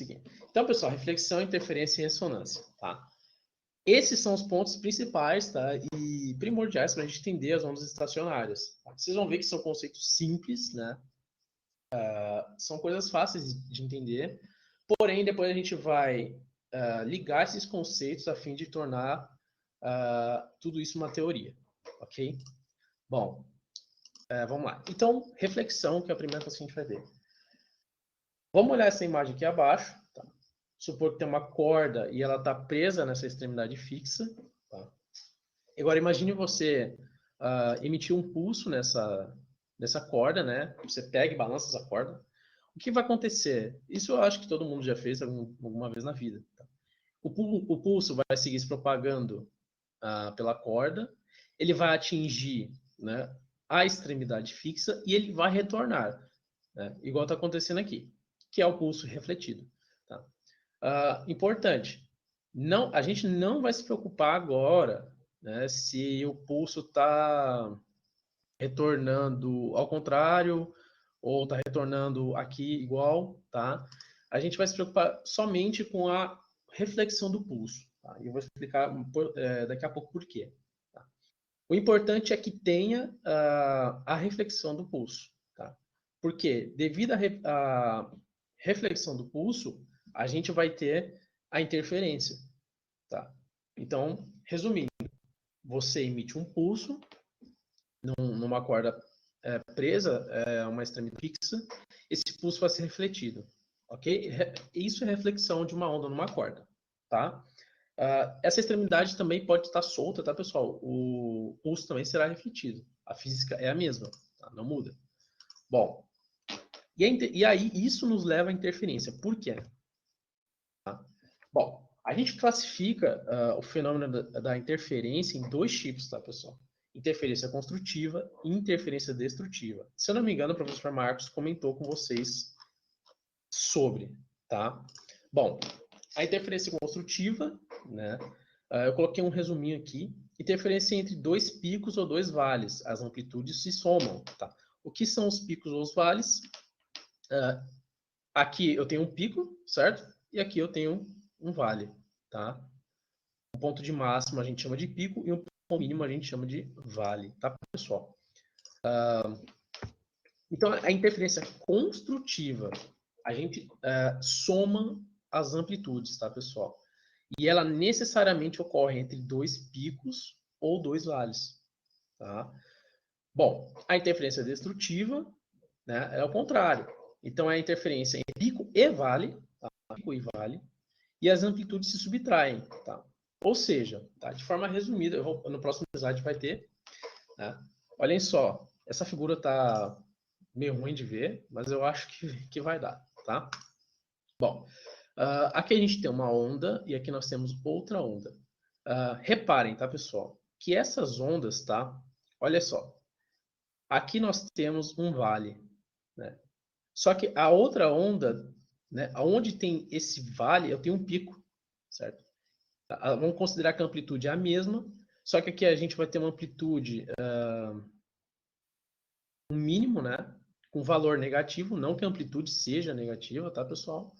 Então, pessoal, reflexão, interferência e ressonância, tá? Esses são os pontos principais, tá? E primordiais para a gente entender as ondas estacionárias. Tá? Vocês vão ver que são conceitos simples, né? São coisas fáceis de entender. Porém, depois a gente vai ligar esses conceitos a fim de tornar tudo isso uma teoria, ok? Bom, vamos lá. Então, reflexão, que é a primeira coisa que a gente vai ver. Vamos olhar essa imagem aqui abaixo. Tá? Supor que tem uma corda e ela está presa nessa extremidade fixa. Tá? Agora, imagine você emitir um pulso nessa corda, né? Você pega e balança essa corda. O que vai acontecer? Isso eu acho que todo mundo já fez alguma vez na vida. Tá? O pulso vai seguir se propagando pela corda, ele vai atingir, né, a extremidade fixa e ele vai retornar, né, igual está acontecendo aqui, que é o pulso refletido. Tá? Importante, a gente não vai se preocupar agora, né, se o pulso está retornando ao contrário ou está retornando aqui igual, tá? A gente vai se preocupar somente com a reflexão do pulso. Tá? E eu vou explicar daqui a pouco por quê. Tá? O importante é que tenha a reflexão do pulso. Tá? Porque devido à reflexão do pulso, a gente vai ter a interferência. Tá? Então, resumindo, você emite um pulso numa corda presa, uma extremidade fixa, esse pulso vai ser refletido, ok? Isso é reflexão de uma onda numa corda, tá? Essa extremidade também pode estar solta, tá, pessoal? O pulso também será refletido. A física é a mesma, tá? Não muda. Bom, e aí isso nos leva à interferência. Por quê? Tá? Bom, a gente classifica o fenômeno da interferência em dois tipos, tá, pessoal? Interferência construtiva e interferência destrutiva. Se eu não me engano, o professor Marcos comentou com vocês sobre, tá? Bom, a interferência construtiva, né? Eu coloquei um resuminho aqui. Interferência entre dois picos ou dois vales. As amplitudes se somam, tá? O que são os picos ou os vales? Aqui eu tenho um pico, certo? E aqui eu tenho um vale, tá? Um ponto de máximo a gente chama de pico e um ponto mínimo a gente chama de vale, tá, pessoal? Então, a interferência construtiva, a gente soma as amplitudes, tá, pessoal? E ela necessariamente ocorre entre dois picos ou dois vales, tá? Bom, a interferência destrutiva, né, é o contrário. Então, é a interferência entre pico e vale, tá? Pico e vale, e as amplitudes se subtraem, tá? Ou seja, tá? De forma resumida, no próximo slide vai ter, né? Olhem só, essa figura está meio ruim de ver, mas eu acho que vai dar, tá? Bom, aqui a gente tem uma onda e aqui nós temos outra onda. Reparem, tá, pessoal, que essas ondas, tá? Olha só, aqui nós temos um vale, né? Só que a outra onda, né, onde tem esse vale, eu tenho um pico, certo? Vamos considerar que a amplitude é a mesma, só que aqui a gente vai ter uma amplitude, um mínimo, né? Com valor negativo, não que a amplitude seja negativa, tá, pessoal?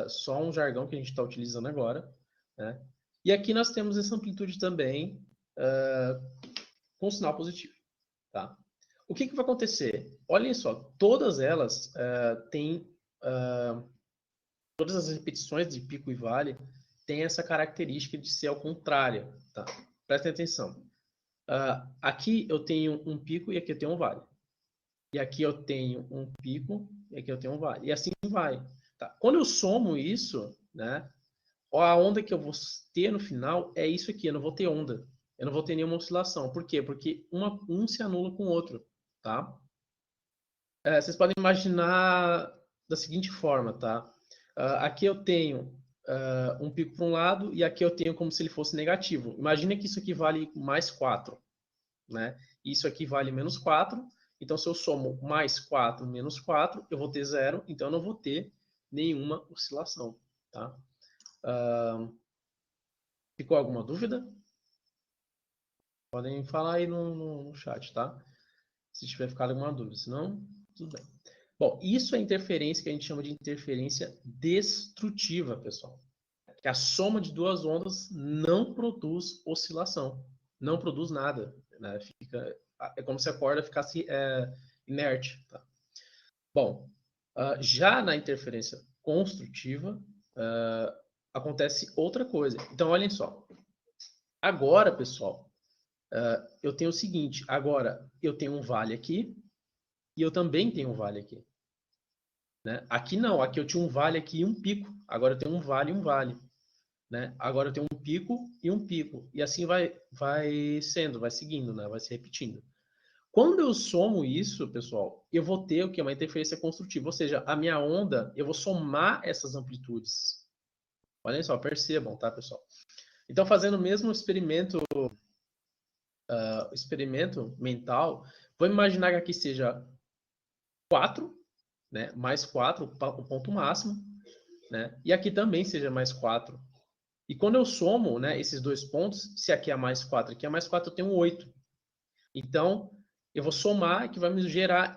Só um jargão que a gente está utilizando agora, né? E aqui nós temos essa amplitude também com sinal positivo, tá? O que vai acontecer? Olhem só, todas elas têm todas as repetições de pico e vale têm essa característica de ser ao contrário, tá? Prestem atenção. Aqui eu tenho um pico e aqui eu tenho um vale. E aqui eu tenho um pico e aqui eu tenho um vale. E assim vai. Tá? Quando eu somo isso, né, a onda que eu vou ter no final é isso aqui. Eu não vou ter onda. Eu não vou ter nenhuma oscilação. Por quê? Porque um se anula com o outro. Tá? Vocês podem imaginar da seguinte forma, tá? Aqui eu tenho um pico para um lado e aqui eu tenho como se ele fosse negativo. Imagina que isso aqui vale mais 4, né? Isso aqui vale menos 4. Então, se eu somo mais 4 menos 4, eu vou ter 0. Então, eu não vou ter nenhuma oscilação, tá? Ficou alguma dúvida? Podem falar aí no chat, tá? Se tiver ficado alguma dúvida. Se não, tudo bem. Bom, isso é interferência que a gente chama de interferência destrutiva, pessoal. Que a soma de duas ondas não produz oscilação, não produz nada, né? É como se a corda ficasse inerte. Tá? Bom, já na interferência construtiva, acontece outra coisa. Então, olhem só. Agora, pessoal, eu tenho o seguinte. Agora, eu tenho um vale aqui e eu também tenho um vale aqui. Né? Aqui não. Aqui eu tinha um vale aqui e um pico. Agora eu tenho um vale e um vale. Né? Agora eu tenho um pico e um pico. E assim vai sendo, vai seguindo, né? Vai se repetindo. Quando eu somo isso, pessoal, eu vou ter o que? Uma interferência construtiva. Ou seja, a minha onda, eu vou somar essas amplitudes. Olhem só, percebam, tá, pessoal? Então, fazendo o mesmo experimento mental, vou imaginar que aqui seja 4, né? Mais 4, o ponto máximo, né? E aqui também seja mais 4. E quando eu somo, né, esses dois pontos, se aqui é mais 4, aqui é mais 4, eu tenho 8. Então, eu vou somar, que vai me gerar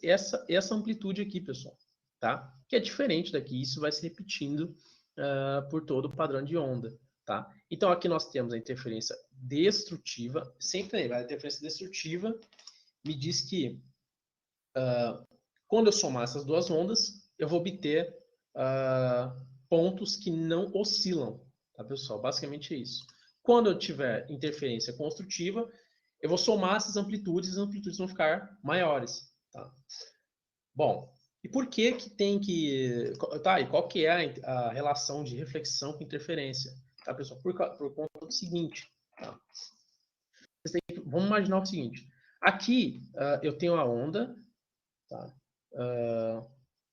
essa amplitude aqui, pessoal. Tá? Que é diferente daqui. Isso vai se repetindo por todo o padrão de onda. Tá? Então, aqui nós temos a interferência destrutiva. Sempre lembra, a interferência destrutiva me diz que quando eu somar essas duas ondas, eu vou obter pontos que não oscilam. Tá, pessoal? Basicamente é isso. Quando eu tiver interferência construtiva, eu vou somar essas amplitudes e as amplitudes vão ficar maiores. Tá? Bom, e por que que tem que... Tá, e qual que é a relação de reflexão com interferência? Tá, pessoal? Por conta do seguinte. Tá? Vamos imaginar o seguinte. Aqui eu tenho a onda. Tá?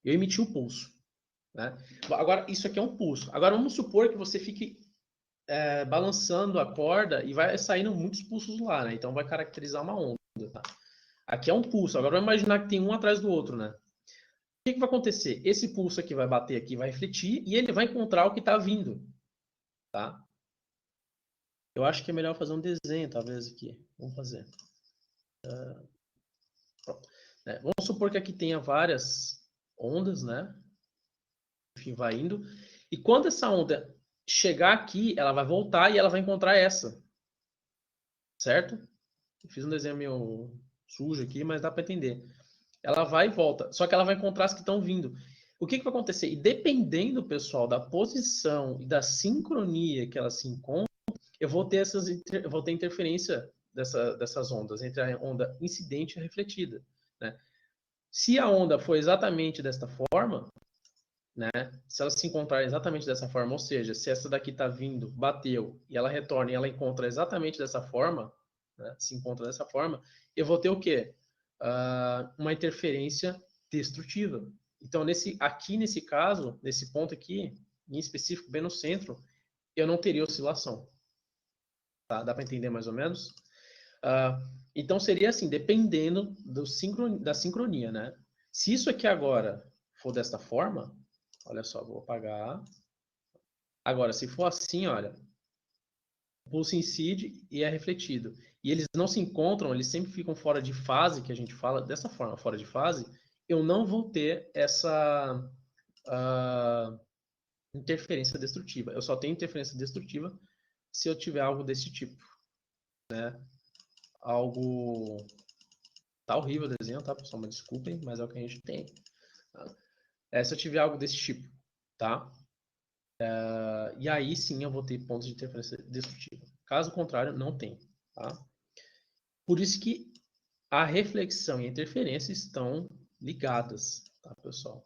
Eu emiti o pulso. Né? Agora, isso aqui é um pulso. Agora, vamos supor que você fique balançando a corda e vai saindo muitos pulsos lá, né? Então vai caracterizar uma onda. Tá? Aqui é um pulso. Agora vamos imaginar que tem um atrás do outro, né? O que vai acontecer? Esse pulso aqui vai bater aqui, vai refletir e ele vai encontrar o que está vindo. Tá? Eu acho que é melhor fazer um desenho, talvez, aqui. Vamos fazer. Vamos supor que aqui tenha várias ondas, né? Enfim, vai indo. E quando essa onda chegar aqui, ela vai voltar e ela vai encontrar essa. Certo? Eu fiz um desenho meio sujo aqui, mas dá para entender. Ela vai e volta. Só que ela vai encontrar as que estão vindo. O que vai acontecer? E dependendo, pessoal, da posição e da sincronia que elas se encontram, eu vou ter interferência dessas ondas, entre a onda incidente e a refletida. Né? Se a onda for exatamente desta forma, né? Se elas se encontrarem exatamente dessa forma, ou seja, se essa daqui está vindo, bateu, e ela retorna e ela encontra exatamente dessa forma, né? Se encontra dessa forma, eu vou ter o quê? Uma interferência destrutiva. Então, aqui nesse caso, nesse ponto aqui, em específico, bem no centro, eu não teria oscilação. Tá? Dá para entender mais ou menos? Então, seria assim, dependendo da sincronia, né? Se isso aqui agora for desta forma, olha só, vou apagar. Agora, se for assim, olha, o pulso incide e é refletido. E eles não se encontram, eles sempre ficam fora de fase, que a gente fala dessa forma, fora de fase, eu não vou ter essa interferência destrutiva. Eu só tenho interferência destrutiva se eu tiver algo desse tipo. Né? Algo... Tá horrível o desenho, tá, pessoal? Mas desculpem, mas é o que a gente tem. Tá? Se eu tiver algo desse tipo, tá? E aí sim eu vou ter pontos de interferência destrutiva. Caso contrário, não tem. Tá? Por isso que a reflexão e a interferência estão ligadas, tá, pessoal?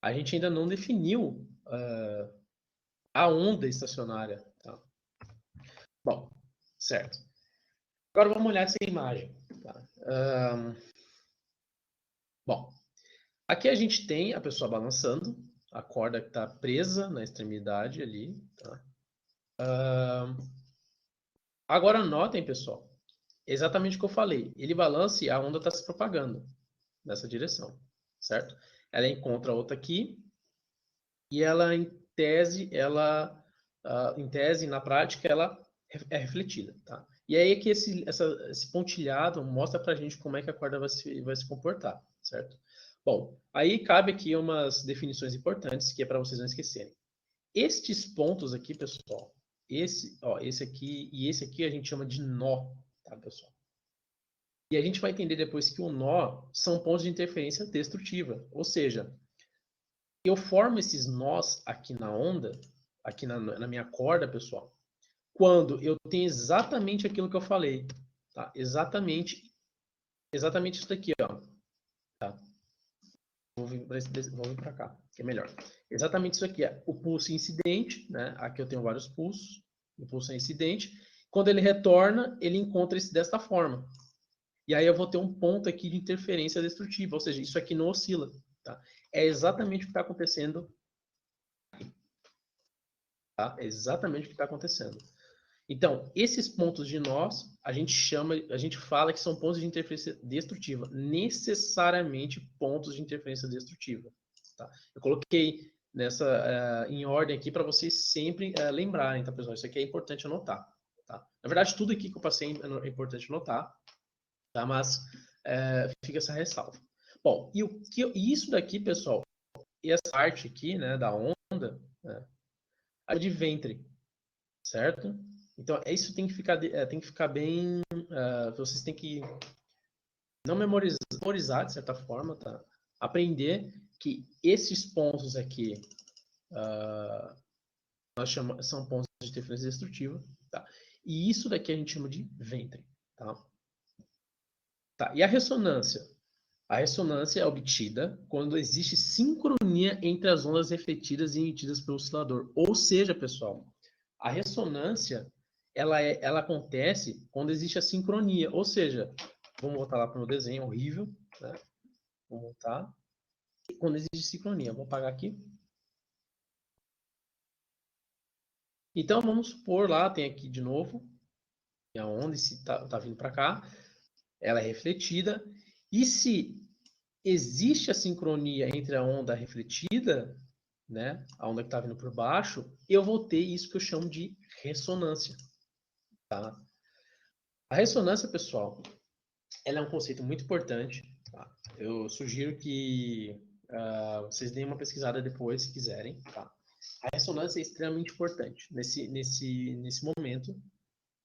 A gente ainda não definiu a onda estacionária. Tá? Bom, certo. Agora vamos olhar essa imagem. Tá? Bom, aqui a gente tem a pessoa balançando, a corda que está presa na extremidade ali. Tá? Agora notem, pessoal, exatamente o que eu falei. Ele balança e a onda está se propagando nessa direção, certo? Ela encontra outra aqui e ela, em tese, na prática, ela é refletida, tá? E aí é que esse pontilhado mostra pra gente como é que a corda vai se comportar, certo? Bom, aí cabe aqui umas definições importantes que é para vocês não esquecerem. Estes pontos aqui, pessoal, esse aqui e esse aqui a gente chama de nó, tá, pessoal? E a gente vai entender depois que o nó são pontos de interferência destrutiva, ou seja, eu formo esses nós aqui na onda, aqui na minha corda, pessoal, quando eu tenho exatamente aquilo que eu falei, tá? Exatamente isso daqui, ó. Tá? Vou vir para cá, que é melhor. Exatamente isso aqui é o pulso incidente, né? Aqui eu tenho vários pulsos, o pulso é incidente. Quando ele retorna, ele encontra esse desta forma. E aí eu vou ter um ponto aqui de interferência destrutiva, ou seja, isso aqui não oscila, tá? É exatamente o que está acontecendo. Tá? É exatamente o que está acontecendo. Então, esses pontos de nós, a gente fala que são pontos de interferência destrutiva, necessariamente pontos de interferência destrutiva. Tá? Eu coloquei em ordem aqui para vocês sempre lembrarem, tá, pessoal? Isso aqui é importante anotar. Tá? Na verdade, tudo aqui que eu passei é importante anotar, tá? Mas fica essa ressalva. Bom, e isso daqui, pessoal, e essa parte aqui, né, da onda, né, é de ventre, certo? Então, isso tem que ficar bem. Vocês têm que não memorizar, de certa forma, tá? Aprender que esses pontos aqui são pontos de interferência destrutiva, tá? E isso daqui a gente chama de ventre, tá? Tá, e a ressonância? A ressonância é obtida quando existe sincronia entre as ondas refletidas e emitidas pelo oscilador. Ou seja, pessoal, a ressonância ela acontece quando existe a sincronia. Ou seja, vamos voltar lá para o meu desenho horrível, né? Vamos voltar. Quando existe sincronia, vou apagar aqui. Então vamos supor lá, tem aqui de novo a onda está vindo para cá, ela é refletida. E se existe a sincronia entre a onda refletida, né, a onda que está vindo por baixo, eu vou ter isso que eu chamo de ressonância. Tá? A ressonância, pessoal, ela é um conceito muito importante. Tá? Eu sugiro que vocês deem uma pesquisada depois, se quiserem. Tá? A ressonância é extremamente importante nesse momento,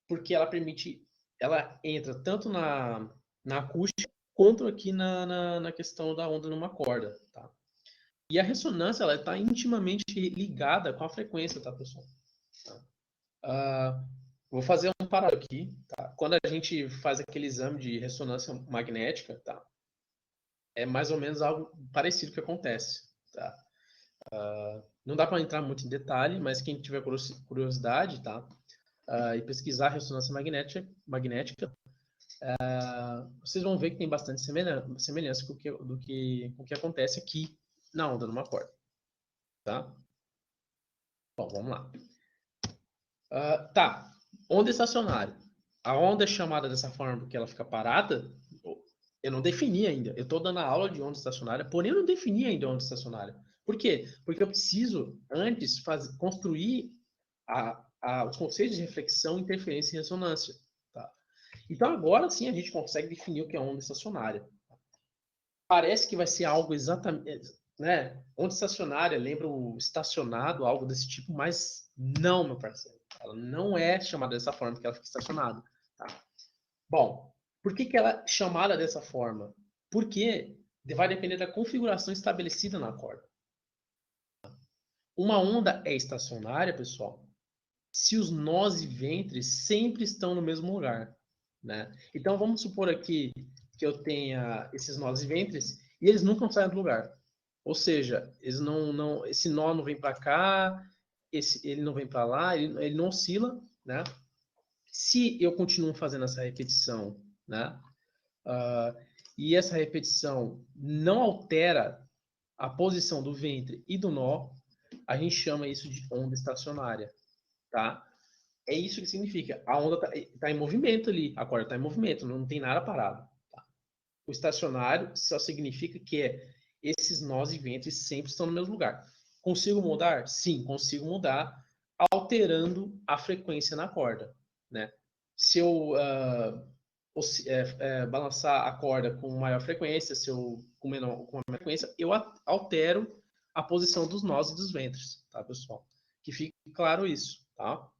porque ela entra tanto na acústica quanto aqui na questão da onda numa corda. Tá? E a ressonância ela está intimamente ligada com a frequência, tá, pessoal? Tá? Vou fazer um paralelo aqui. Tá? Quando a gente faz aquele exame de ressonância magnética, tá? É mais ou menos algo parecido que acontece. Tá? Não dá para entrar muito em detalhe, mas quem tiver curiosidade, tá? E pesquisar ressonância magnética, vocês vão ver que tem bastante semelhança com o que acontece aqui na onda numa corda. Tá? Bom, vamos lá. Tá, onda estacionária. A onda é chamada dessa forma porque ela fica parada? Eu não defini ainda. Eu estou dando a aula de onda estacionária, porém eu não defini ainda a onda estacionária. Por quê? Porque eu preciso, antes, construir os conceitos de reflexão, interferência e ressonância. Tá? Então, agora sim a gente consegue definir o que é onda estacionária. Parece que vai ser algo exatamente... Né? Onda estacionária lembra o estacionado, algo desse tipo, mas não, meu parceiro. Ela não é chamada dessa forma, porque ela fica estacionada. Tá? Bom, por que ela é chamada dessa forma? Porque vai depender da configuração estabelecida na corda. Uma onda é estacionária, pessoal, se os nós e ventres sempre estão no mesmo lugar. Né? Então, vamos supor aqui que eu tenha esses nós e ventres e eles nunca saem do lugar. Ou seja, esse nó não vem para cá, ele não vem para lá, ele não oscila, né? Se eu continuo fazendo essa repetição, né? E essa repetição não altera a posição do ventre e do nó, a gente chama isso de onda estacionária, tá? É isso que significa. A onda tá em movimento ali, a corda está em movimento, não tem nada parado. Tá? O estacionário só significa que esses nós e ventres sempre estão no mesmo lugar. Consigo mudar? Sim, consigo mudar, alterando a frequência na corda. Né? Se eu balançar a corda com maior frequência, se eu com menor frequência, eu altero a posição dos nós e dos ventres, tá, pessoal? Que fique claro isso, tá?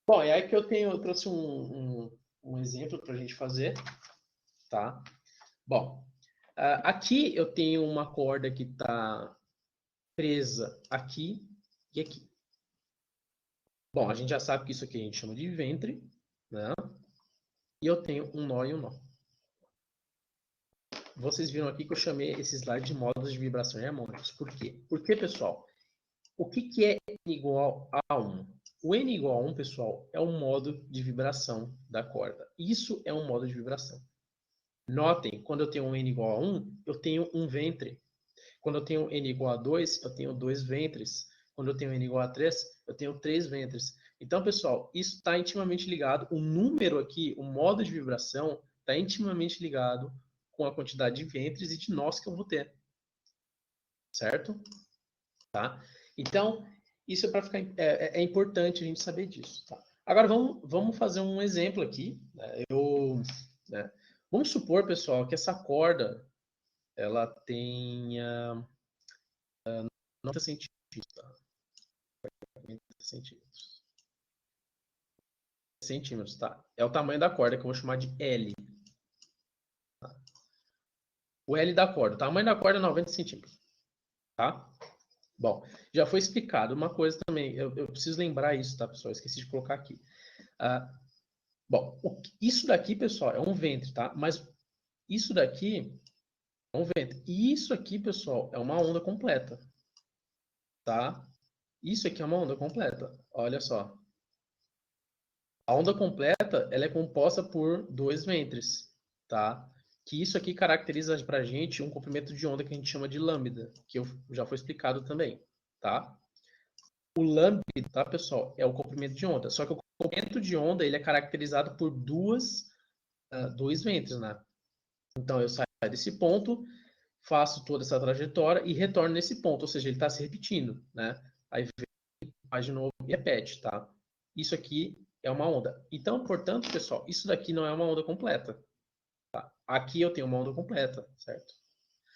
Bom, e aí que eu trouxe um exemplo para a gente fazer, tá? Bom, aqui eu tenho uma corda que está presa aqui e aqui. Bom, a gente já sabe que isso aqui a gente chama de ventre, né? E eu tenho um nó e um nó. Vocês viram aqui que eu chamei esse slide de modos de vibração e harmônicos. Por quê? Porque, pessoal, o que é N igual a 1? O N igual a 1, pessoal, é um modo de vibração da corda. Isso é um modo de vibração. Notem, quando eu tenho um N igual a 1, eu tenho um ventre. Quando eu tenho N igual a 2, eu tenho 2 ventres. Quando eu tenho N igual a 3, eu tenho 3 ventres. Então, pessoal, isso está intimamente ligado. O número aqui, o modo de vibração, está intimamente ligado com a quantidade de ventres e de nós que eu vou ter. Certo? Tá? Então, isso é para ficar é importante a gente saber disso. Tá? Agora vamos fazer um exemplo aqui. Né? Vamos supor, pessoal, que essa corda ela tenha 90 centímetros. Tá? 90 centímetros. Centímetros, tá? É o tamanho da corda que eu vou chamar de L. Tá? O L da corda. O tamanho da corda é 90 centímetros. Tá? Bom, já foi explicado uma coisa também. Eu preciso lembrar isso, tá, pessoal? Esqueci de colocar aqui. Bom, isso daqui, pessoal, é um ventre, tá? Mas isso daqui é um ventre. E isso aqui, pessoal, é uma onda completa, tá? Isso aqui é uma onda completa. Olha só. A onda completa, ela é composta por 2 ventres, tá? Que isso aqui caracteriza pra gente um comprimento de onda que a gente chama de lambda, que já foi explicado também, tá? O lambda, tá, pessoal, é o comprimento de onda. Só que o comprimento de onda, ele é caracterizado por dois ventres, né? Então, eu saio desse ponto, faço toda essa trajetória e retorno nesse ponto, ou seja, ele está se repetindo, né? Aí vem, faz de novo e repete, tá? Isso aqui é uma onda. Então, portanto, pessoal, isso daqui não é uma onda completa. Tá? Aqui eu tenho uma onda completa, certo?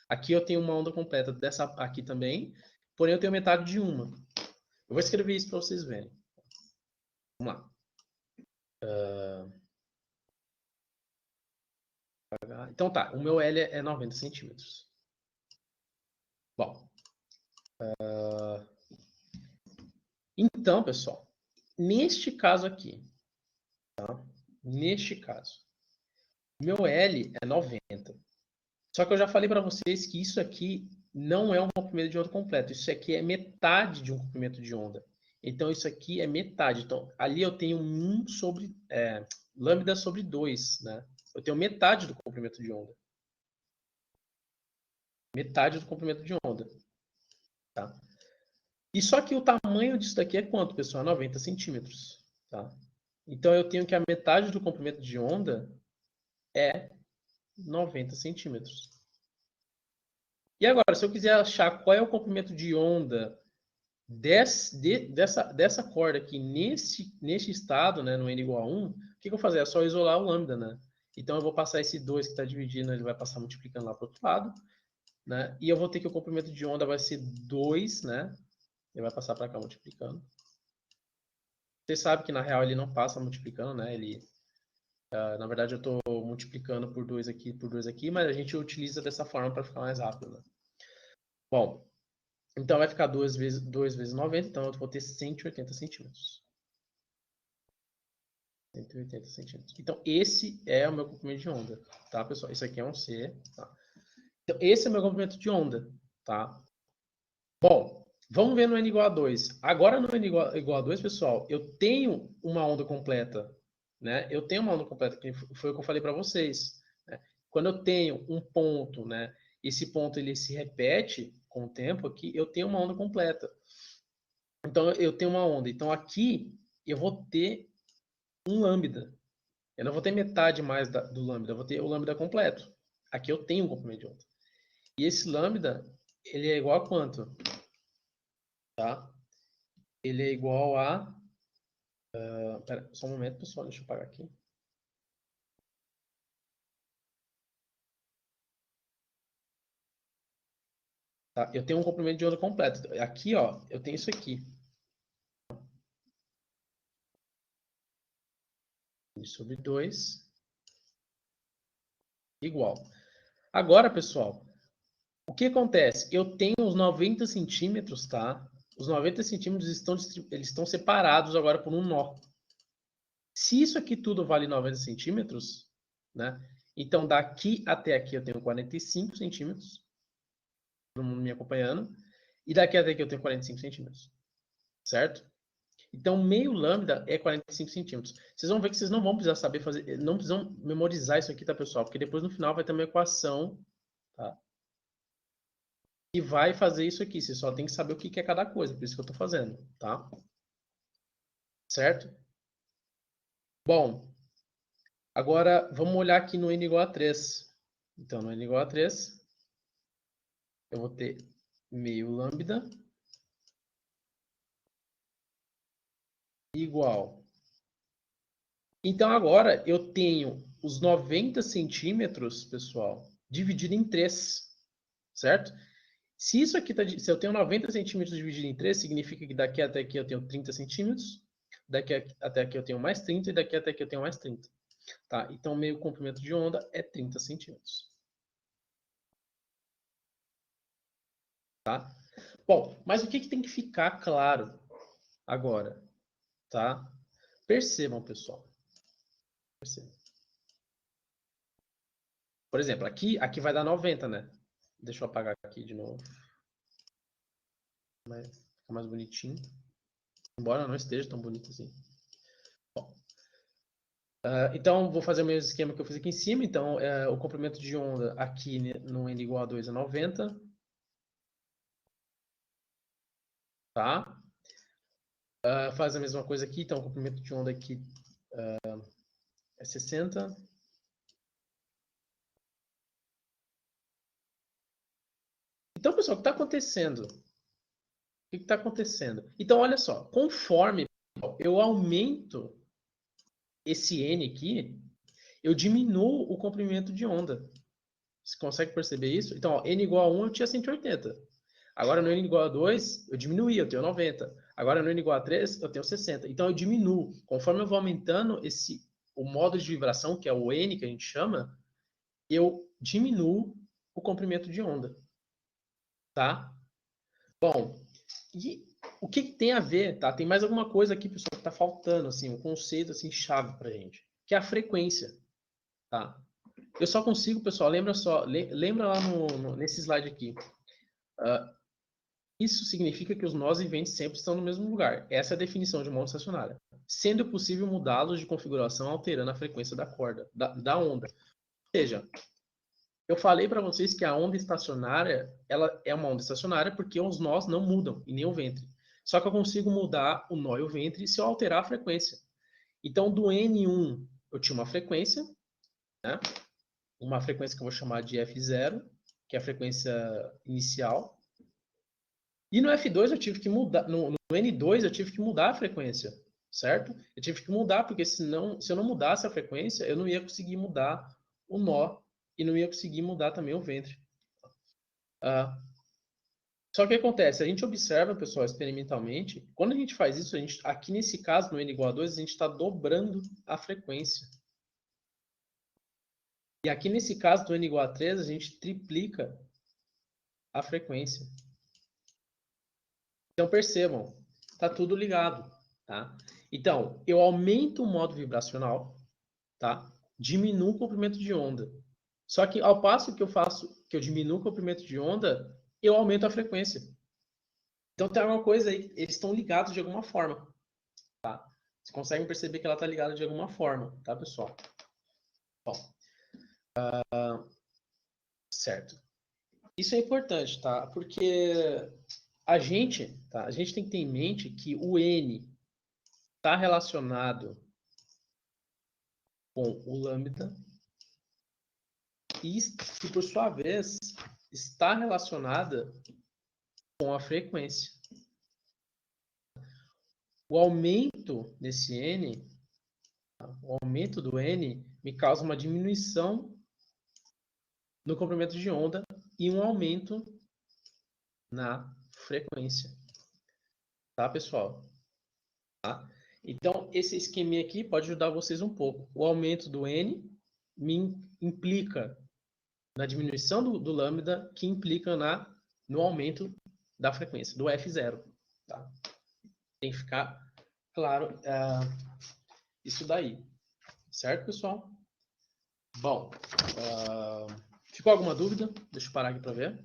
Aqui eu tenho uma onda completa dessa aqui também, porém eu tenho metade de uma. Eu vou escrever isso para vocês verem. Vamos lá. Então tá, o meu L é 90 centímetros. Bom, então, pessoal, neste caso aqui, tá? Neste caso, meu L é 90. Só que eu já falei para vocês que isso aqui não é um comprimento de onda completo. Isso aqui é metade de um comprimento de onda. Então, isso aqui é metade. Então, ali eu tenho 1 sobre... lambda sobre 2, né? Eu tenho metade do comprimento de onda. Metade do comprimento de onda. Tá? E só que o tamanho disso daqui é quanto, pessoal? 90 centímetros. Tá? Então, eu tenho que a metade do comprimento de onda é 90 centímetros. E agora, se eu quiser achar qual é o comprimento de onda dessa corda aqui nesse estado, né, no n igual a 1, o que eu vou fazer? É só isolar o lambda, né? Então, eu vou passar esse 2 que está dividindo, ele vai passar multiplicando lá para o outro lado, né? E eu vou ter que o comprimento de onda vai ser 2, né? Ele vai passar para cá multiplicando. Você sabe que, na real, ele não passa multiplicando, né? Na verdade, eu estou multiplicando por 2 aqui, mas a gente utiliza dessa forma para ficar mais rápido, né? Bom, então vai ficar 2 vezes 90, então eu vou ter 180 centímetros. 180 centímetros. Então, esse é o meu comprimento de onda, tá, pessoal? Isso aqui é um C, tá? Então, esse é o meu comprimento de onda, tá? Bom, vamos ver no N igual a 2. Agora, no N igual a 2, pessoal, eu tenho uma onda completa, né? Eu tenho uma onda completa, que foi o que eu falei para vocês, né? Quando eu tenho um ponto, né? Esse ponto, ele se repete com o tempo aqui, eu tenho uma onda completa. Então, eu tenho uma onda. Então, aqui, eu vou ter um lambda. Eu não vou ter metade mais do lambda, eu vou ter o lambda completo. Aqui eu tenho um comprimento de onda. E esse lambda, ele é igual a quanto? Tá? Ele é igual a... Pera, só um momento, pessoal, deixa eu pagar aqui. Tá? Eu tenho um comprimento de onda completo. Aqui, ó, eu tenho isso aqui. Sobre 2 igual. Agora, pessoal, o que acontece? Eu tenho os 90 centímetros, tá? Os 90 centímetros eles estão separados agora por um nó. Se isso aqui tudo vale 90 centímetros, né? Então, daqui até aqui eu tenho 45 centímetros. Todo mundo me acompanhando. E daqui até aqui eu tenho 45 centímetros. Certo? Então, meio lambda é 45 centímetros. Vocês vão ver que vocês não vão precisar saber fazer, não precisam memorizar isso aqui, tá, pessoal? Porque depois no final vai ter uma equação, tá? E vai fazer isso aqui. Você só tem que saber o que é cada coisa. Por isso que eu estou fazendo, tá? Certo? Bom, agora vamos olhar aqui no n igual a 3. Então, no n igual a 3, eu vou ter meio lambda igual. Então, agora eu tenho os 90 centímetros, pessoal, dividido em 3, certo? Se isso aqui tá, se eu tenho 90 centímetros dividido em 3, significa que daqui até aqui eu tenho 30 centímetros, daqui até aqui eu tenho mais 30 e daqui até aqui eu tenho mais 30. Tá? Então, meio comprimento de onda é 30 centímetros. Tá? Bom, mas o que tem que ficar claro agora? Tá? Percebam, pessoal. Percebam. Por exemplo, aqui vai dar 90, né? Deixa eu apagar aqui de novo. Fica mais bonitinho. Embora não esteja tão bonito assim. Bom, então, vou fazer o mesmo esquema que eu fiz aqui em cima. Então, o comprimento de onda aqui no n igual a 2 é 90. Tá? Faz a mesma coisa aqui. Então, o comprimento de onda aqui é 60. Então, pessoal, o que está acontecendo? O que está acontecendo? Então, olha só. Conforme eu aumento esse n aqui, eu diminuo o comprimento de onda. Você consegue perceber isso? Então, ó, n igual a 1 eu tinha 180. Agora no n igual a 2, eu diminuí, eu tenho 90. Agora no n igual a 3, eu tenho 60. Então eu diminuo. Conforme eu vou aumentando o modo de vibração, que é o n que a gente chama, eu diminuo o comprimento de onda. Tá? Bom, e o que tem a ver, tá? Tem mais alguma coisa aqui, pessoal, que está faltando, assim, um conceito assim chave para gente, que é a frequência, tá? Eu só consigo, pessoal, lembra lá nesse slide aqui. Isso significa que os nós viventes sempre estão no mesmo lugar. Essa é a definição de uma onda estacionária. Sendo possível mudá-los de configuração alterando a frequência da corda, da onda. Ou seja, eu falei para vocês que a onda estacionária, ela é uma onda estacionária porque os nós não mudam, e nem o ventre. Só que eu consigo mudar o nó e o ventre se eu alterar a frequência. Então, do N1, eu tinha uma frequência, né? Uma frequência que eu vou chamar de F0, que é a frequência inicial. E no F2 eu tive que mudar, no N2 eu tive que mudar a frequência, certo? Eu tive que mudar, porque senão, se eu não mudasse a frequência, eu não ia conseguir mudar o nó e não ia conseguir mudar também o ventre. Ah, só que acontece, a gente observa, pessoal, experimentalmente, quando a gente faz isso, aqui nesse caso, no N igual a 2, a gente está dobrando a frequência. E aqui nesse caso, do N igual a 3, a gente triplica a frequência. Então percebam, está tudo ligado, tá? Então, eu aumento o modo vibracional, tá? Diminuo o comprimento de onda. Só que ao passo que eu diminuo o comprimento de onda, eu aumento a frequência. Então tem alguma coisa aí, eles estão ligados de alguma forma, tá? Vocês conseguem perceber que ela está ligada de alguma forma, tá, pessoal? Bom, certo. Isso é importante, tá? Porque a gente tem que ter em mente que o N está relacionado com o lambda e, por sua vez, está relacionada com a frequência. O aumento desse N, o aumento do N, me causa uma diminuição no comprimento de onda e um aumento na frequência. Tá, pessoal? Tá? Então, esse esqueminha aqui pode ajudar vocês um pouco. O aumento do N me implica na diminuição do lambda, que implica no aumento da frequência, do F0. Tá? Tem que ficar claro isso daí. Certo, pessoal? Bom, ficou alguma dúvida? Deixa eu parar aqui para ver.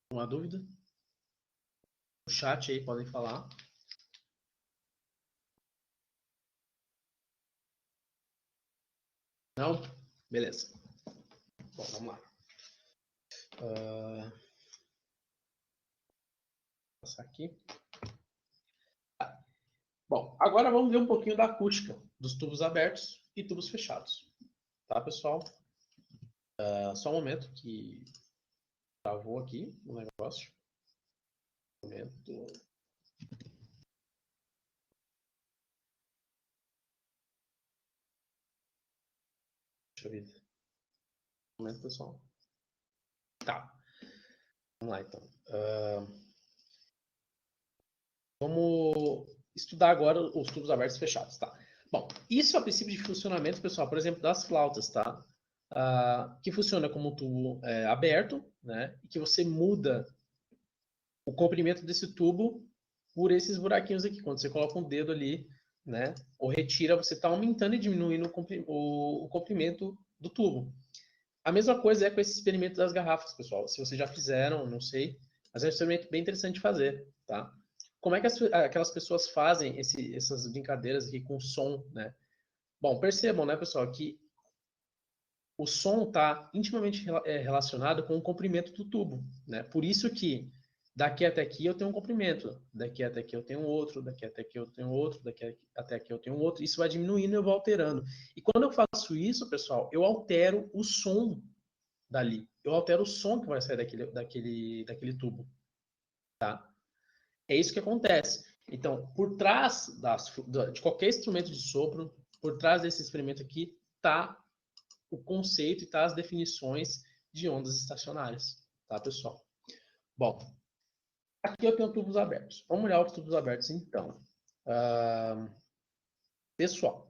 Alguma dúvida? No chat aí podem falar. Não? Beleza. Bom, vamos lá. Passar aqui. Bom, agora vamos ver um pouquinho da acústica dos tubos abertos e tubos fechados. Tá, pessoal? Só um momento que travou aqui o negócio. Um momento. Deixa eu ver. Um momento, pessoal. Tá. Vamos lá, então. Vamos estudar agora os tubos abertos e fechados, tá? Bom, isso é o princípio de funcionamento, pessoal, por exemplo, das flautas, tá? Que funciona como um tubo aberto, né? E que você muda o comprimento desse tubo por esses buraquinhos aqui. Quando você coloca um dedo ali, né? Ou retira, você está aumentando e diminuindo o comprimento do tubo. A mesma coisa é com esse experimento das garrafas, pessoal. Se vocês já fizeram, não sei, mas é um experimento bem interessante de fazer, tá? Como é que aquelas pessoas fazem essas brincadeiras aqui com som, né? Bom, percebam, né, pessoal, que o som está intimamente relacionado com o comprimento do tubo, né? Por isso que daqui até aqui eu tenho um comprimento, daqui até aqui eu tenho outro, daqui até aqui eu tenho outro, daqui até aqui eu tenho outro. Isso vai diminuindo e eu vou alterando. E quando eu faço isso, pessoal, eu altero o som dali. Eu altero o som que vai sair daquele tubo, tá? É isso que acontece. Então, por trás de qualquer instrumento de sopro, por trás desse experimento aqui, tá o conceito e tá as definições de ondas estacionárias, tá, pessoal? Bom, aqui eu tenho tubos abertos. Vamos olhar os tubos abertos, então. Pessoal,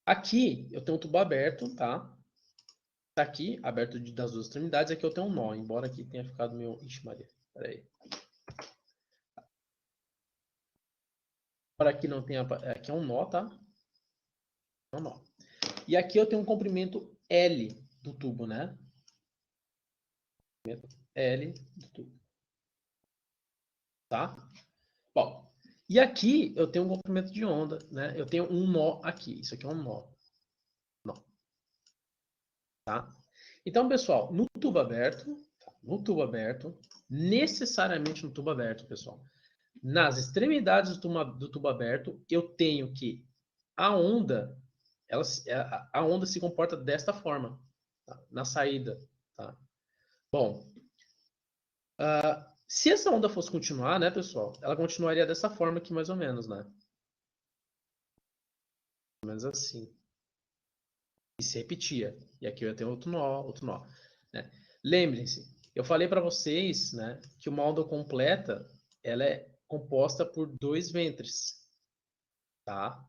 aqui eu tenho um tubo aberto, tá? Tá aqui, aberto das duas extremidades. Aqui eu tenho um nó, embora aqui tenha ficado meu... Ixi, Maria, peraí. Para aqui não tem... Aqui é um nó, tá? É um nó. E aqui eu tenho um comprimento L do tubo, né? L do tubo. Tá? Bom, e aqui eu tenho um comprimento de onda, né? Eu tenho um nó aqui. Isso aqui é um nó. Nó. Tá? Então, pessoal, necessariamente no tubo aberto, pessoal, nas extremidades do tubo aberto, eu tenho que a onda, a onda se comporta desta forma, tá? Na saída, tá? Bom, se essa onda fosse continuar, né, pessoal, ela continuaria dessa forma aqui, mais ou menos, né? Mais ou menos assim. E se repetia. E aqui eu ia ter outro nó, né? Lembrem-se, eu falei para vocês, né, que uma onda completa, ela é composta por dois ventres, tá?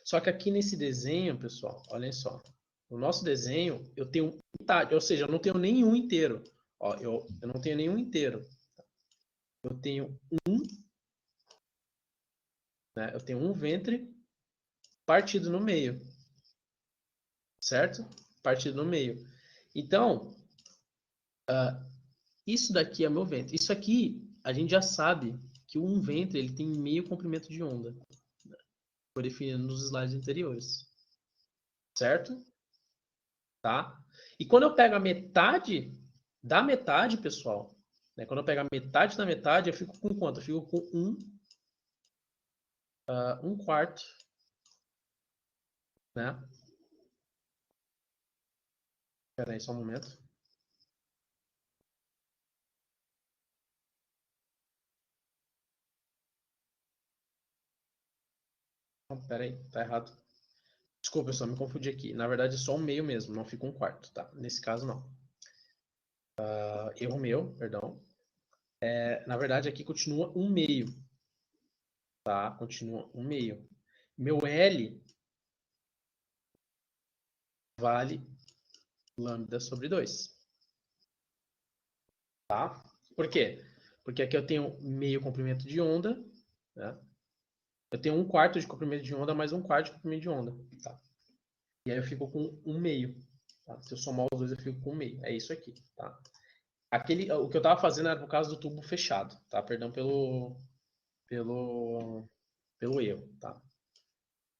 Só que aqui nesse desenho, pessoal, olhem só. No nosso desenho, eu tenho metade, ou seja, eu não tenho nenhum inteiro. Ó, eu não tenho nenhum inteiro. Eu tenho né, eu tenho um ventre partido no meio, certo? Partido no meio. Então, isso daqui é meu ventre. Isso aqui, a gente já sabe que um ventre ele tem meio comprimento de onda. Foi definido nos slides anteriores. Certo? Tá? E quando eu pego a metade da metade, pessoal, né, quando eu pego a metade da metade, eu fico com quanto? Eu fico com um quarto. Né? Espera aí só um momento. Espera aí, tá errado. Desculpa, pessoal, me confundi aqui. Na verdade, é só um meio mesmo, não fica um quarto, tá? Nesse caso, não. Erro meu, perdão. Na verdade, aqui continua 1/2. Tá? Continua 1/2. Meu L vale lambda sobre 2. Tá? Por quê? Porque aqui eu tenho meio comprimento de onda, né? Eu tenho 1/4 de comprimento de onda mais 1/4 de comprimento de onda. Tá? E aí eu fico com 1/2. Tá? Se eu somar os dois, eu fico com 1/2. É isso aqui. Tá? O que eu estava fazendo era por causa do tubo fechado. Tá? Perdão pelo erro. Tá?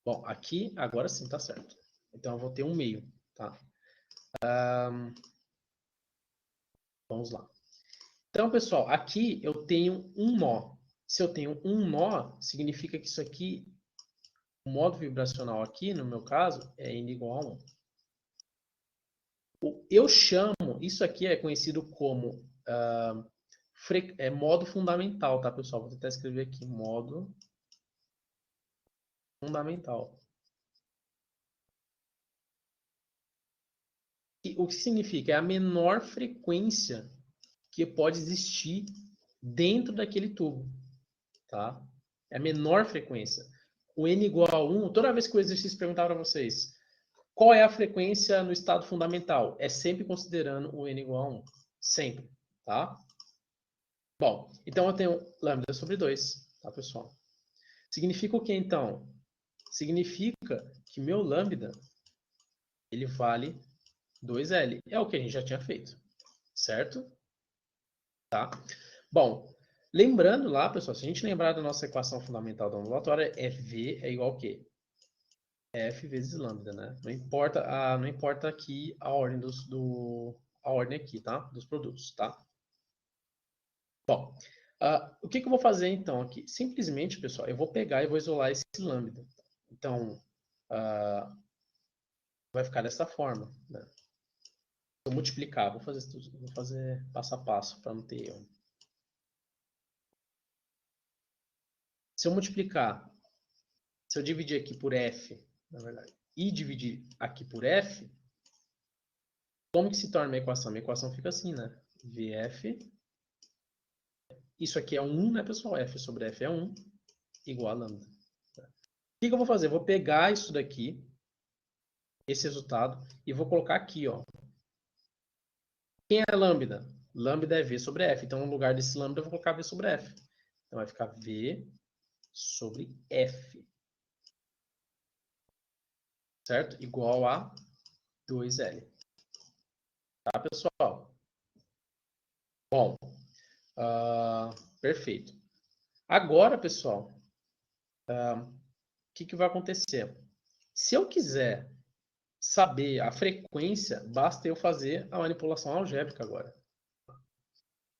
Bom, aqui agora sim tá certo. Então eu vou ter 1/2. Tá? Vamos lá. Então, pessoal, aqui eu tenho um nó. Se eu tenho um nó, significa que isso aqui, o modo vibracional aqui, no meu caso, é n igual a 1. Eu chamo, isso aqui é conhecido como modo fundamental, tá, pessoal? Vou tentar escrever aqui, modo fundamental. E o que significa? É a menor frequência que pode existir dentro daquele tubo, tá? É a menor frequência. O n igual a 1, toda vez que o exercício perguntar para vocês qual é a frequência no estado fundamental, é sempre considerando o n igual a 1. Sempre, tá? Bom, então eu tenho lambda sobre 2, tá, pessoal? Significa o que, então? Significa que meu lambda, ele vale 2L. É o que a gente já tinha feito, certo? Tá? Bom, lembrando lá, pessoal, se a gente lembrar da nossa equação fundamental da ondulatória, V é igual a quê? F vezes lambda, né? Não importa aqui a ordem a ordem aqui, tá? Dos produtos, tá? Bom, o que eu vou fazer então aqui? Simplesmente, pessoal, eu vou pegar e vou isolar esse lambda. Então, vai ficar dessa forma, né? Vou multiplicar, vou fazer passo a passo para não ter erro. Se eu multiplicar, se eu dividir aqui por F, na verdade, e dividir aqui por F, como que se torna a equação? A equação fica assim, né? VF, isso aqui é 1, né, pessoal? F sobre F é 1, igual a lambda. O que eu vou fazer? Eu vou pegar isso daqui, esse resultado, e vou colocar aqui, ó. Quem é lambda? Lambda é V sobre F. Então, no lugar desse lambda, eu vou colocar V sobre F. Então, vai ficar V sobre F. Certo? Igual a 2L. Tá, pessoal? Bom, perfeito. Agora, pessoal, o que vai acontecer? Se eu quiser saber a frequência, basta eu fazer a manipulação algébrica agora.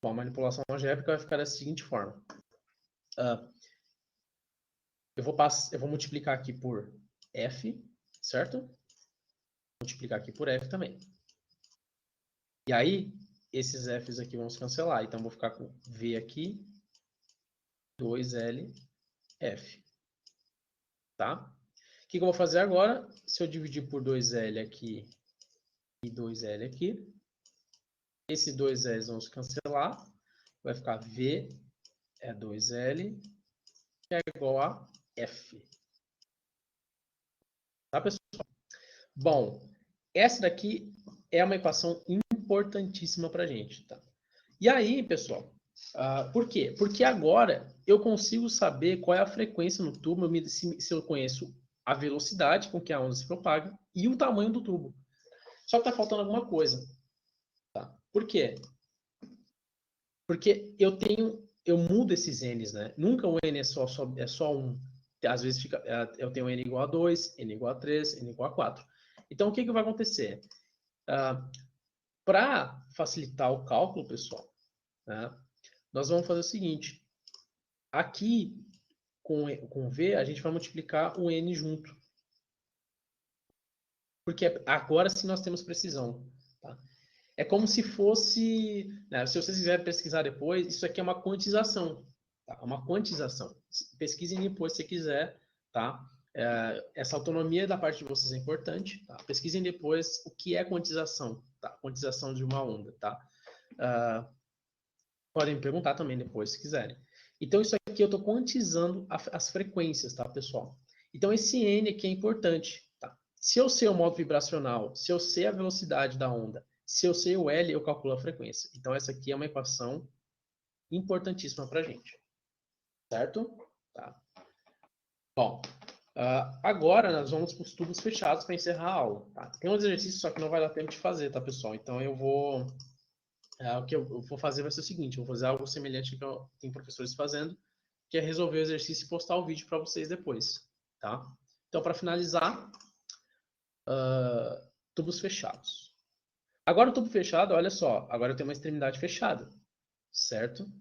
Bom, a manipulação algébrica vai ficar da seguinte forma. Eu vou multiplicar aqui por F, certo? Multiplicar aqui por F também. E aí, esses F's aqui vão se cancelar. Então, eu vou ficar com V aqui, 2L, F. Tá? O que eu vou fazer agora? Se eu dividir por 2L aqui e 2L aqui, esses 2L's vão se cancelar. Vai ficar V é 2L, que é igual a F. Tá, pessoal? Bom, essa daqui é uma equação importantíssima para a gente. Tá? E aí, pessoal, por quê? Porque agora eu consigo saber qual é a frequência no tubo, se eu conheço a velocidade com que a onda se propaga e o tamanho do tubo. Só que está faltando alguma coisa. Tá? Por quê? Porque eu mudo esses n's, né? Nunca o n é só um. Às vezes eu tenho n igual a 2, n igual a 3, n igual a 4. Então, o que vai acontecer? Para facilitar o cálculo, pessoal, né, nós vamos fazer o seguinte. Aqui, com V, a gente vai multiplicar o n junto. Porque agora sim nós temos precisão. Tá? É como se fosse... Né, se vocês quiserem pesquisar depois, isso aqui é uma quantização. Tá? Uma quantização. Pesquisem depois se quiser. Tá? Essa autonomia da parte de vocês é importante. Tá? Pesquisem depois o que é quantização. Tá? Quantização de uma onda. Tá? Podem me perguntar também depois, se quiserem. Então, isso aqui eu estou quantizando as frequências, tá, pessoal? Então, esse N aqui é importante, tá? Se eu sei o modo vibracional, se eu sei a velocidade da onda, se eu sei o L, eu calculo a frequência. Então, essa aqui é uma equação importantíssima para a gente, certo? Tá. Bom, agora nós vamos para os tubos fechados para encerrar a aula. Tá? Tem um exercício, só que não vai dar tempo de fazer, tá, pessoal? Então, eu vou... o que eu vou fazer vai ser o seguinte, eu vou fazer algo semelhante que tem professores fazendo, que é resolver o exercício e postar o vídeo para vocês depois, tá? Então, para finalizar, tubos fechados. Agora o tubo fechado, olha só, agora eu tenho uma extremidade fechada, certo?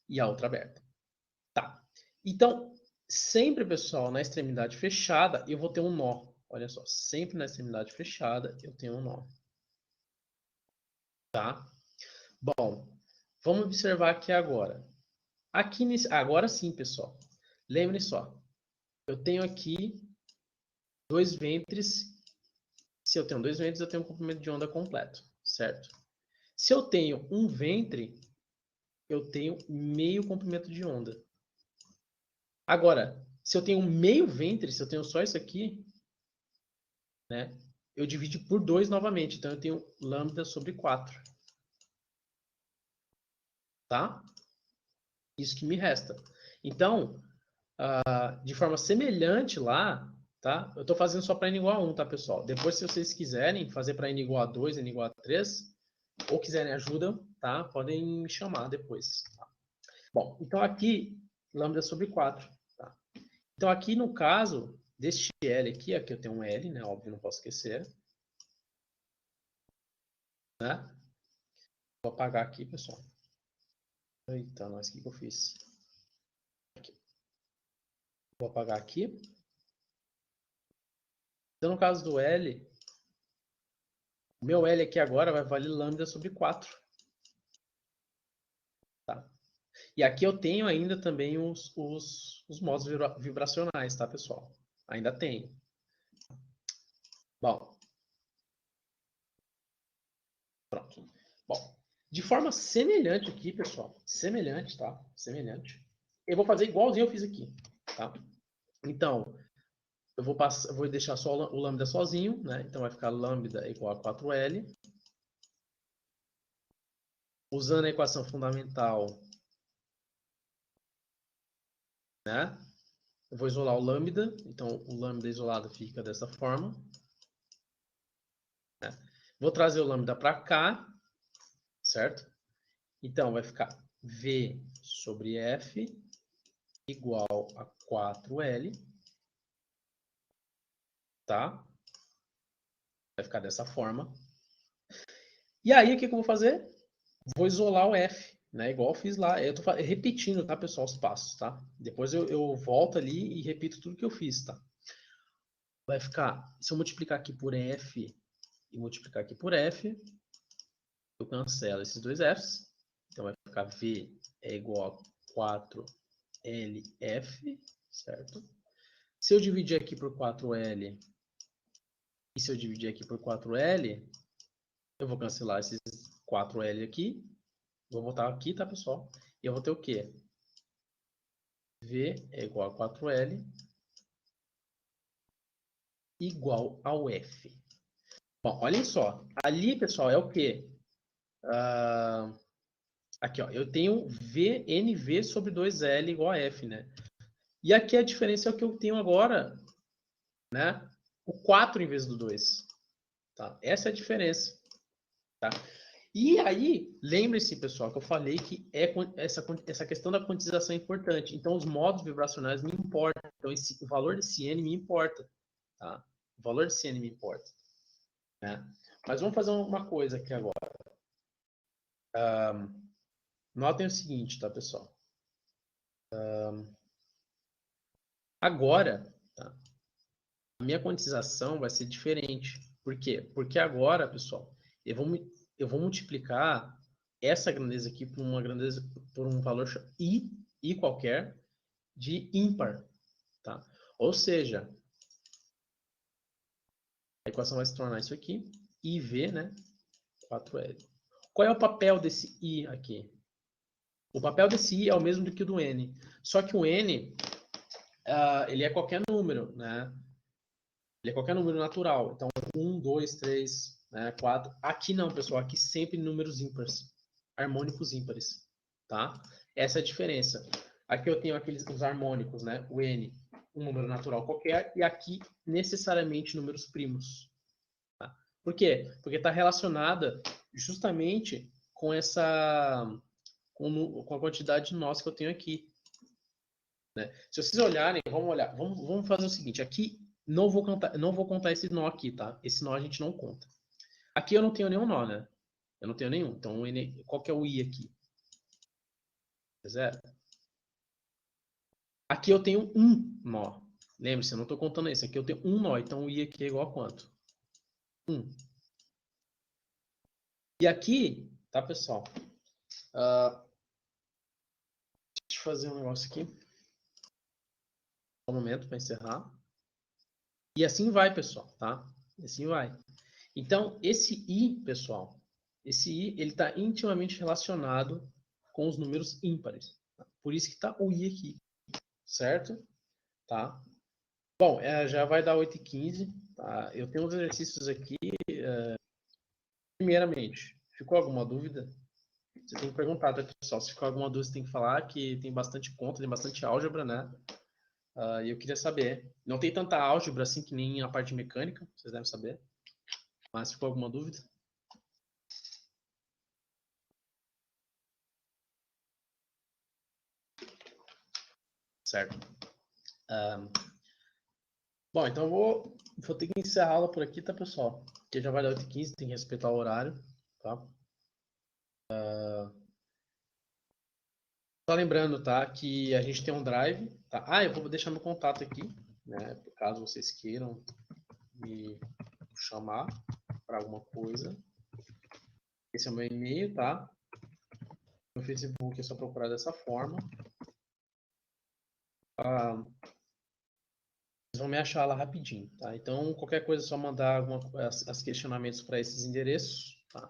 E a outra aberta. Tá. Então, sempre, pessoal, na extremidade fechada, eu vou ter um nó. Olha só, sempre na extremidade fechada, eu tenho um nó. Tá? Bom, vamos observar aqui agora. Aqui agora sim, pessoal. Lembre só, eu tenho aqui dois ventres. Se eu tenho dois ventres, eu tenho um comprimento de onda completo, certo? Se eu tenho um ventre, eu tenho meio comprimento de onda. Agora, se eu tenho meio ventre, se eu tenho só isso aqui, né? Eu divido por 2 novamente. Então, eu tenho lambda sobre 4. Tá? Isso que me resta. Então, de forma semelhante lá, tá? Eu estou fazendo só para n igual a 1, tá, pessoal? Depois, se vocês quiserem fazer para n igual a 2, n igual a 3, ou quiserem ajuda, tá? Podem me chamar depois. Tá? Bom, então aqui, lambda sobre 4. Tá? Então, aqui no caso deste L aqui eu tenho um L, né? Óbvio, não posso esquecer. Né? Vou apagar aqui, pessoal. Eita, nós, o que eu fiz? Aqui. Vou apagar aqui. Então, no caso do L, o meu L aqui agora vai valer lambda sobre 4. Tá? E aqui eu tenho ainda também os modos vibracionais, tá, pessoal? Ainda tenho. Bom, pronto. Bom, de forma semelhante aqui, pessoal, semelhante, tá? Semelhante. Eu vou fazer igualzinho eu fiz aqui, tá? Então, eu vou deixar só o lambda sozinho, né? Então vai ficar lambda igual a 4L. Usando a equação fundamental, né? Eu vou isolar o lambda, então o lambda isolado fica dessa forma. Né? Vou trazer o lambda para cá, certo? Então vai ficar V sobre F igual a 4L, tá? Vai ficar dessa forma. E aí, o que eu vou fazer? Vou isolar o F, né? Igual eu fiz lá. Eu tô repetindo, tá, pessoal, os passos, tá? Depois eu volto ali e repito tudo que eu fiz, tá? Vai ficar, se eu multiplicar aqui por F e multiplicar aqui por F, eu cancelo esses dois F's. Então vai ficar V é igual a 4LF, certo? Se eu dividir aqui por 4L e se eu dividir aqui por 4L, eu vou cancelar esses 4L aqui. Vou voltar aqui, tá, pessoal? E eu vou ter o quê? V é igual a 4L igual ao F. Bom, olhem só. Ali, pessoal, é o quê? Aqui, ó. Eu tenho NV sobre 2L igual a F, né? E aqui a diferença é o que eu tenho agora, né? O 4 em vez do 2. Tá? Essa é a diferença. Tá? E aí, lembre-se, pessoal, que eu falei que essa questão da quantização é importante. Então, os modos vibracionais me importam. Então, o valor desse N me importa. Tá? O valor desse N me importa. Né? Mas vamos fazer uma coisa aqui agora. Notem o seguinte, tá, pessoal? Agora, tá? A minha quantização vai ser diferente. Por quê? Porque agora, pessoal, eu vou multiplicar essa grandeza aqui por uma grandeza, por um valor i qualquer de ímpar, tá? Ou seja, a equação vai se tornar isso aqui, IV, né? 4L. Qual é o papel desse i aqui? O papel desse i é o mesmo do que o do n. Só que o n, ele é qualquer número, né? Ele é qualquer número natural. Então, 1, 2, 3, né, 4. Aqui não, pessoal. Aqui sempre números ímpares. Harmônicos ímpares. Tá? Essa é a diferença. Aqui eu tenho os harmônicos, né? O n, um número natural qualquer. E aqui, necessariamente, números primos. Tá? Por quê? Porque está relacionada justamente com essa... Com a quantidade de nós que eu tenho aqui. Né? Se vocês olharem, vamos olhar. Vamos fazer o seguinte. Aqui não vou contar esse nó aqui, tá? Esse nó a gente não conta. Aqui eu não tenho nenhum nó, né? Eu não tenho nenhum. Então, qual que é o i aqui? Zero. Aqui eu tenho um nó. Lembre-se, eu não estou contando esse. Aqui eu tenho um nó. Então, o i aqui é igual a quanto? 1. E aqui, tá, pessoal? Deixa eu fazer um negócio aqui. Um momento para encerrar. E assim vai, pessoal, tá? Assim vai. Então, esse i, pessoal, esse i, ele está intimamente relacionado com os números ímpares. Tá? Por isso que está o i aqui, certo? Tá? Bom, já vai dar 8h15. Tá? Eu tenho uns exercícios aqui. Primeiramente, ficou alguma dúvida? Você tem que perguntar, tá, pessoal? Se ficou alguma dúvida, você tem que falar que tem bastante conta, tem bastante álgebra, né? E eu queria saber. Não tem tanta álgebra assim que nem a parte mecânica, vocês devem saber. Mas ficou alguma dúvida? Certo. Bom, então eu vou ter que encerrar a aula por aqui, tá, pessoal? Porque já vai dar 8h15, tem que respeitar o horário, tá? Só lembrando, tá, que a gente tem um drive, tá? Eu vou deixar meu contato aqui, né? Caso vocês queiram me chamar para alguma coisa. Esse é o meu e-mail, tá? No Facebook é só procurar dessa forma. Vocês vão me achar lá rapidinho, tá? Então, qualquer coisa é só mandar as questionamentos para esses endereços, tá?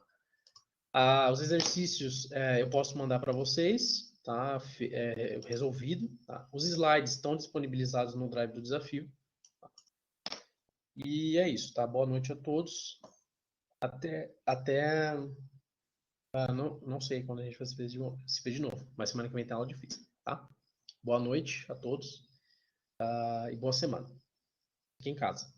Os exercícios eu posso mandar para vocês, tá? Resolvido, tá? Os slides estão disponibilizados no Drive do Desafio. Tá? E é isso, tá? Boa noite a todos. Até não sei quando a gente vai se ver de novo, mas semana que vem tem aula difícil, tá? Boa noite a todos e boa semana. Fiquem em casa.